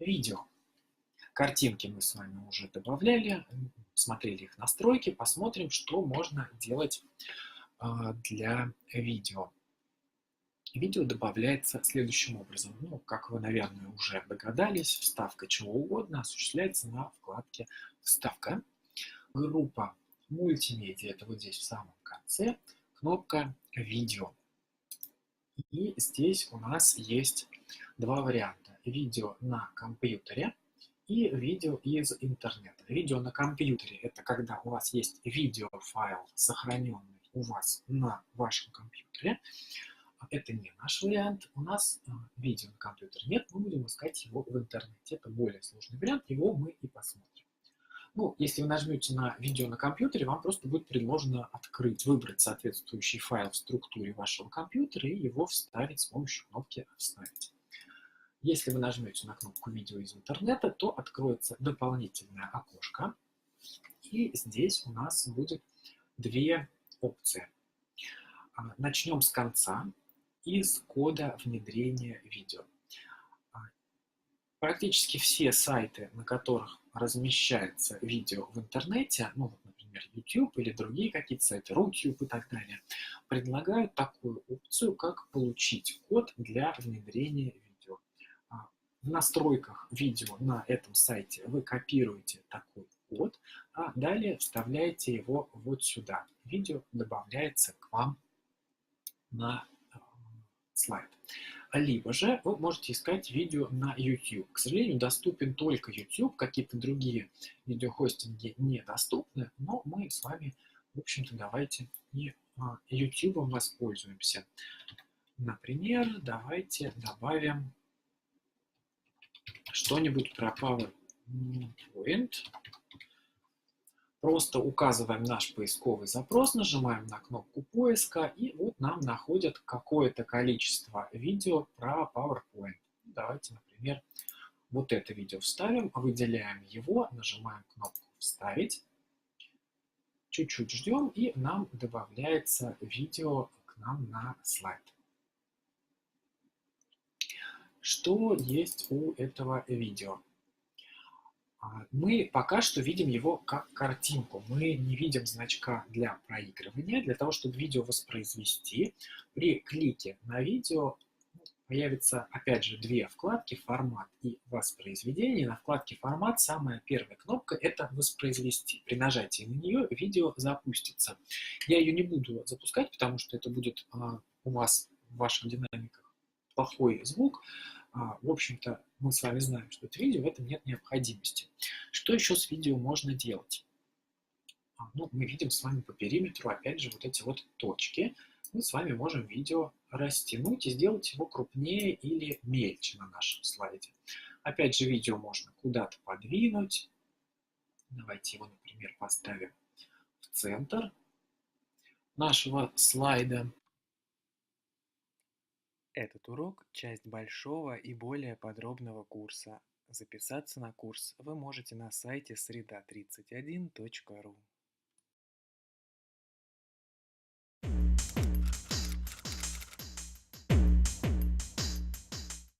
Видео. Картинки мы с вами уже добавляли, смотрели их настройки, посмотрим, что можно делать для видео. Видео добавляется следующим образом. Ну, как вы, наверное, уже догадались, вставка чего угодно осуществляется на вкладке «Вставка». Группа мультимедиа — это вот здесь в самом конце, кнопка «Видео». И здесь у нас есть два варианта. Видео на компьютере и видео из интернета. Видео на компьютере — это когда у вас есть видеофайл, сохраненный у вас на вашем компьютере. Это не наш вариант. У нас видео на компьютере нет, мы будем искать его в интернете. Это более сложный вариант, его мы и посмотрим. Ну, если вы нажмете на видео на компьютере, вам просто будет предложено открыть, выбрать соответствующий файл в структуре вашего компьютера и его вставить с помощью кнопки «Вставить». Если вы нажмете на кнопку «Видео из интернета», то откроется дополнительное окошко. И здесь у нас будет две опции. Начнем с конца, из кода внедрения видео. Практически все сайты, на которых размещается видео в интернете, ну, вот, например, YouTube или другие какие-то сайты, Рутюб и так далее, предлагают такую опцию, как получить код для внедрения видео. В настройках видео на этом сайте вы копируете такой код, а далее вставляете его вот сюда. Видео добавляется к вам на слайд. Либо же вы можете искать видео на YouTube. К сожалению, доступен только YouTube, какие-то другие видеохостинги недоступны, но мы с вами, в общем-то, давайте и YouTube воспользуемся. Например, давайте добавим что-нибудь про PowerPoint. Просто указываем наш поисковый запрос, нажимаем на кнопку поиска, и вот нам находят какое-то количество видео про PowerPoint. Давайте, например, вот это видео вставим, выделяем его, нажимаем кнопку «Вставить», чуть-чуть ждем, и нам добавляется видео к нам на слайд. Что есть у этого видео? Мы пока что видим его как картинку. Мы не видим значка для проигрывания. Для того, чтобы видео воспроизвести, при клике на видео появится, опять же, две вкладки: «Формат» и «Воспроизведение». На вкладке «Формат» самая первая кнопка — это «Воспроизвести». При нажатии на нее видео запустится. Я ее не буду запускать, потому что это будет у вас в ваших динамиках плохой звук. В общем-то, мы с вами знаем, что это видео, в этом нет необходимости. Что еще с видео можно делать? Ну, мы видим с вами по периметру, опять же, вот эти вот точки. Мы с вами можем видео растянуть и сделать его крупнее или мельче на нашем слайде. Опять же, видео можно куда-то подвинуть. Давайте его, например, поставим в центр нашего слайда. Этот урок – часть большого и более подробного курса. Записаться на курс вы можете на сайте sreda31.ru.